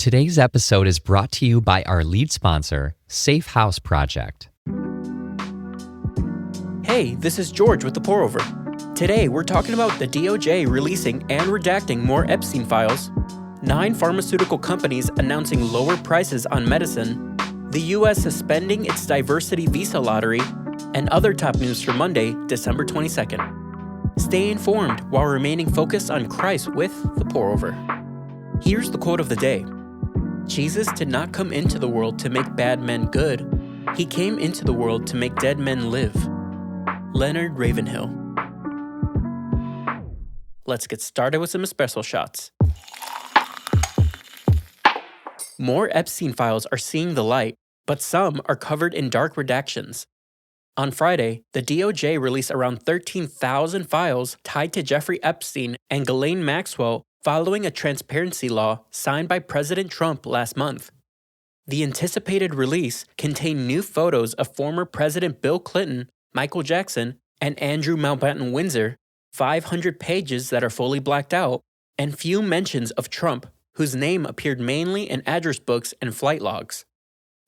Today's episode is brought to you by our lead sponsor, Safe House Project. Hey, this is George with the Pour Over. Today, we're talking about the DOJ releasing and redacting more Epstein files, 9 pharmaceutical companies announcing lower prices on medicine, the U.S. suspending its diversity visa lottery, and other top news for Monday, December 22nd. Stay informed while remaining focused on Christ with the Pour Over. Here's the quote of the day. Jesus did not come into the world to make bad men good. He came into the world to make dead men live. Leonard Ravenhill. Let's get started with some espresso shots. More Epstein files are seeing the light, but some are covered in dark redactions. On Friday, the DOJ released around 13,000 files tied to Jeffrey Epstein and Ghislaine Maxwell following a transparency law signed by President Trump last month. The anticipated release contained new photos of former President Bill Clinton, Michael Jackson, and Andrew Mountbatten Windsor, 500 pages that are fully blacked out, and few mentions of Trump, whose name appeared mainly in address books and flight logs.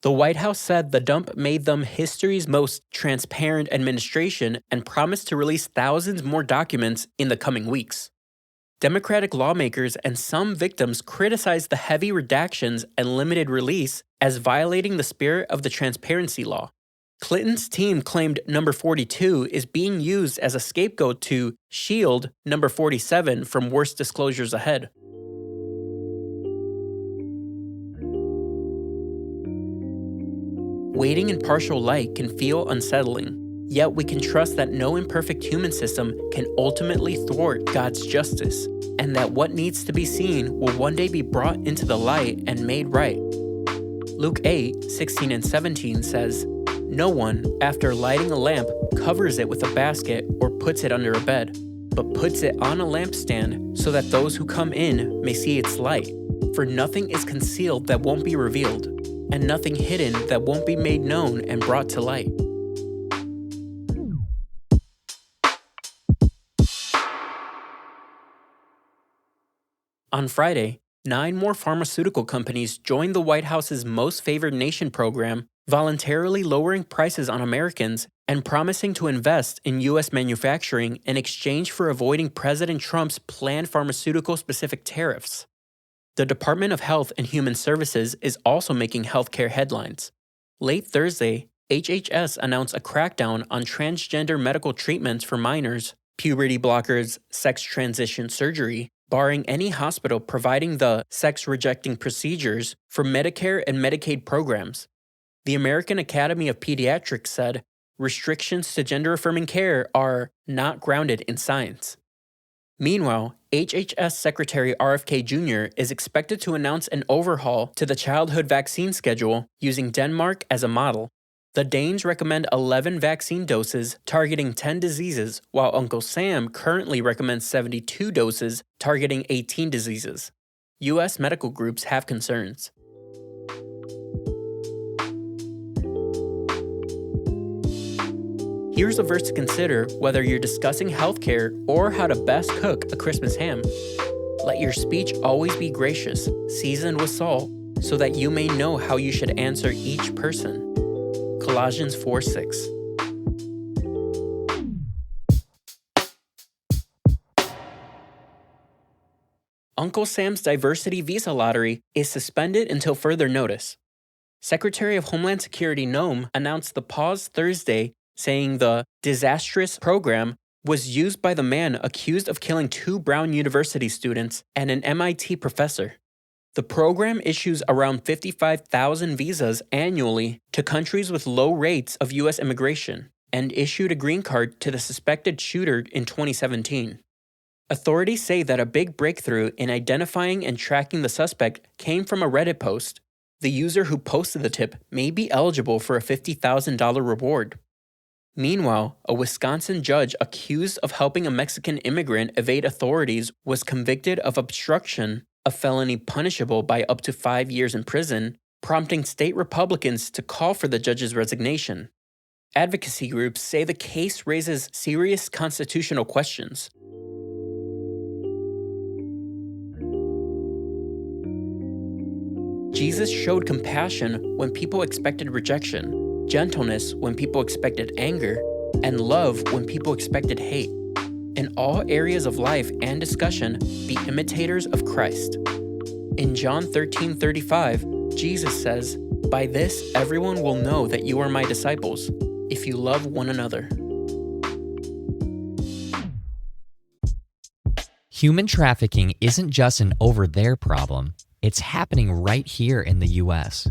The White House said the dump made them history's most transparent administration and promised to release thousands more documents in the coming weeks. Democratic lawmakers and some victims criticized the heavy redactions and limited release as violating the spirit of the transparency law. Clinton's team claimed number 42 is being used as a scapegoat to shield number 47 from worse disclosures ahead. Waiting in partial light can feel unsettling. Yet we can trust that no imperfect human system can ultimately thwart God's justice, and that what needs to be seen will one day be brought into the light and made right. Luke 8:16 and 17 says, "No one, after lighting a lamp, covers it with a basket or puts it under a bed, but puts it on a lampstand so that those who come in may see its light. For nothing is concealed that won't be revealed, and nothing hidden that won't be made known and brought to light." On Friday, 9 more pharmaceutical companies joined the White House's Most Favored Nation program, voluntarily lowering prices on Americans and promising to invest in U.S. manufacturing in exchange for avoiding President Trump's planned pharmaceutical-specific tariffs. The Department of Health and Human Services is also making healthcare headlines. Late Thursday, HHS announced a crackdown on transgender medical treatments for minors, puberty blockers, sex transition surgery, barring any hospital providing the sex-rejecting procedures for Medicare and Medicaid programs. The American Academy of Pediatrics said restrictions to gender-affirming care are not grounded in science. Meanwhile, HHS Secretary RFK Jr. is expected to announce an overhaul to the childhood vaccine schedule using Denmark as a model. The Danes recommend 11 vaccine doses targeting 10 diseases, while Uncle Sam currently recommends 72 doses targeting 18 diseases. U.S. medical groups have concerns. Here's a verse to consider whether you're discussing healthcare or how to best cook a Christmas ham. Let your speech always be gracious, seasoned with salt, so that you may know how you should answer each person. Colossians 4:6. Uncle Sam's diversity visa lottery is suspended until further notice. Secretary of Homeland Security Noem announced the pause Thursday, saying the disastrous program was used by the man accused of killing 2 Brown University students and an MIT professor. The program issues around 55,000 visas annually to countries with low rates of U.S. immigration and issued a green card to the suspected shooter in 2017. Authorities say that a big breakthrough in identifying and tracking the suspect came from a Reddit post. The user who posted the tip may be eligible for a $50,000 reward. Meanwhile, a Wisconsin judge accused of helping a Mexican immigrant evade authorities was convicted of obstruction, a felony punishable by up to 5 years in prison, prompting state Republicans to call for the judge's resignation. Advocacy groups say the case raises serious constitutional questions. Jesus showed compassion when people expected rejection, gentleness when people expected anger, and love when people expected hate. In all areas of life and discussion, be imitators of Christ. In John 13:35, Jesus says, "By this everyone will know that you are my disciples, if you love one another." Human trafficking isn't just an over-there problem. It's happening right here in the U.S.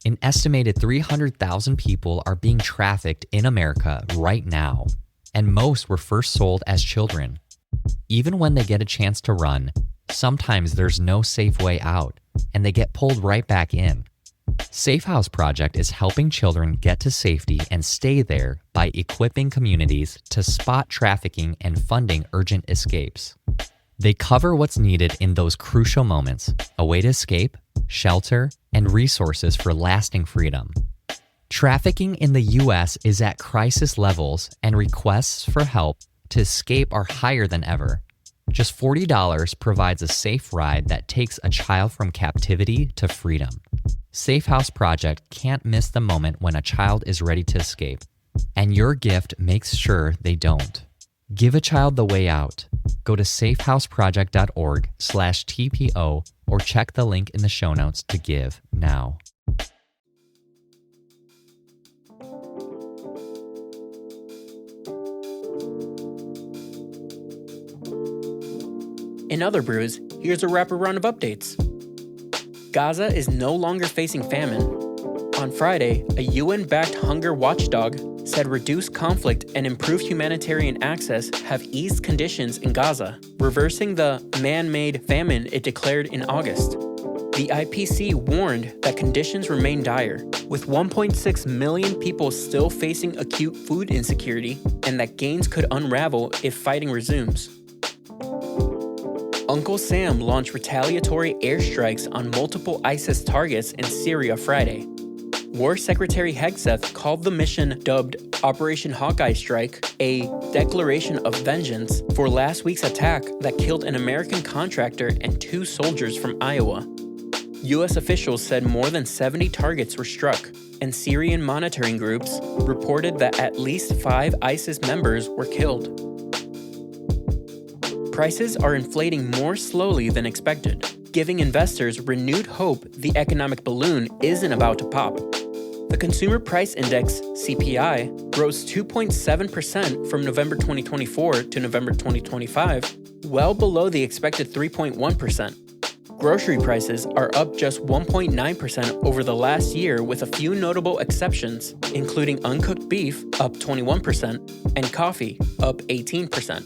An estimated 300,000 people are being trafficked in America right now, and most were first sold as children. Even when they get a chance to run, sometimes there's no safe way out, and they get pulled right back in. Safe House Project is helping children get to safety and stay there by equipping communities to spot trafficking and funding urgent escapes. They cover what's needed in those crucial moments: a way to escape, shelter, and resources for lasting freedom. Trafficking in the U.S. is at crisis levels, and requests for help to escape are higher than ever. Just $40 provides a safe ride that takes a child from captivity to freedom. Safe House Project can't miss the moment when a child is ready to escape, and your gift makes sure they don't. Give a child the way out. Go to safehouseproject.org/TPO or check the link in the show notes to give now. In other brews, here's a wraparound of updates. Gaza is no longer facing famine. On Friday, a UN-backed hunger watchdog said reduced conflict and improved humanitarian access have eased conditions in Gaza, reversing the man-made famine it declared in August. The IPC warned that conditions remain dire, with 1.6 million people still facing acute food insecurity, and that gains could unravel if fighting resumes. Uncle Sam launched retaliatory airstrikes on multiple ISIS targets in Syria Friday. War Secretary Hegseth called the mission, dubbed Operation Hawkeye Strike, a declaration of vengeance for last week's attack that killed an American contractor and 2 soldiers from Iowa. U.S. officials said more than 70 targets were struck, and Syrian monitoring groups reported that at least 5 ISIS members were killed. Prices are inflating more slowly than expected, giving investors renewed hope the economic balloon isn't about to pop. The Consumer Price Index, CPI, rose 2.7% from November 2024 to November 2025, well below the expected 3.1%. Grocery prices are up just 1.9% over the last year, with a few notable exceptions, including uncooked beef, up 21%, and coffee, up 18%.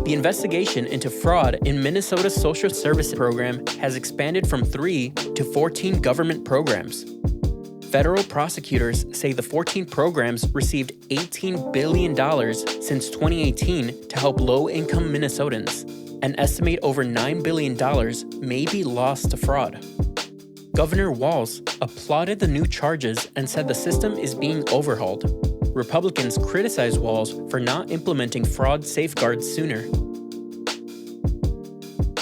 The investigation into fraud in Minnesota's social services program has expanded from 3 to 14 government programs. Federal prosecutors say the 14 programs received $18 billion since 2018 to help low-income Minnesotans, and estimate over $9 billion may be lost to fraud. Governor Walz applauded the new charges and said the system is being overhauled. Republicans criticized Walz for not implementing fraud safeguards sooner.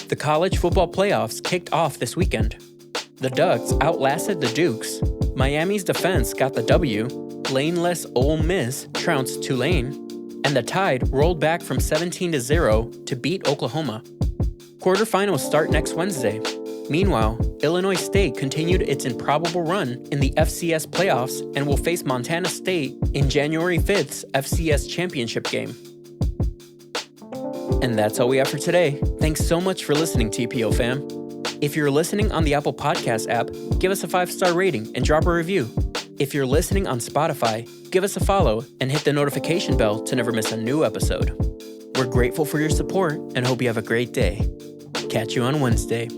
The college football playoffs kicked off this weekend. The Ducks outlasted the Dukes. Miami's defense got the W. Lane-less Ole Miss trounced Tulane. And the Tide rolled back from 17-0 to beat Oklahoma. Quarterfinals start next Wednesday. Meanwhile, Illinois State continued its improbable run in the FCS playoffs and will face Montana State in January 5th's FCS championship game. And that's all we have for today. Thanks so much for listening, TPO fam. If you're listening on the Apple Podcast app, give us a 5-star rating and drop a review. If you're listening on Spotify, give us a follow and hit the notification bell to never miss a new episode. We're grateful for your support and hope you have a great day. Catch you on Wednesday.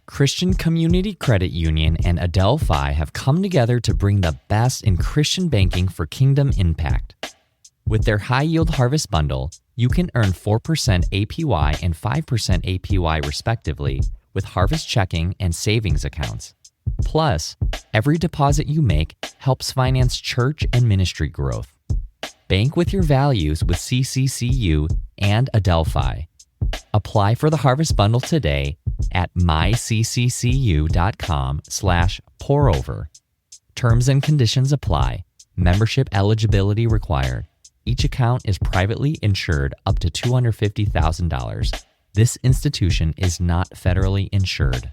Christian Community Credit Union and Adelphi have come together to bring the best in Christian banking for kingdom impact. With their high-yield harvest bundle, you can earn 4% APY and 5% APY respectively with harvest checking and savings accounts. Plus, every deposit you make helps finance church and ministry growth. Bank with your values with CCCU and Adelphi. Apply for the Harvest Bundle today at mycccu.com/pourover. Terms and conditions apply. Membership eligibility required. Each account is privately insured up to $250,000. This institution is not federally insured.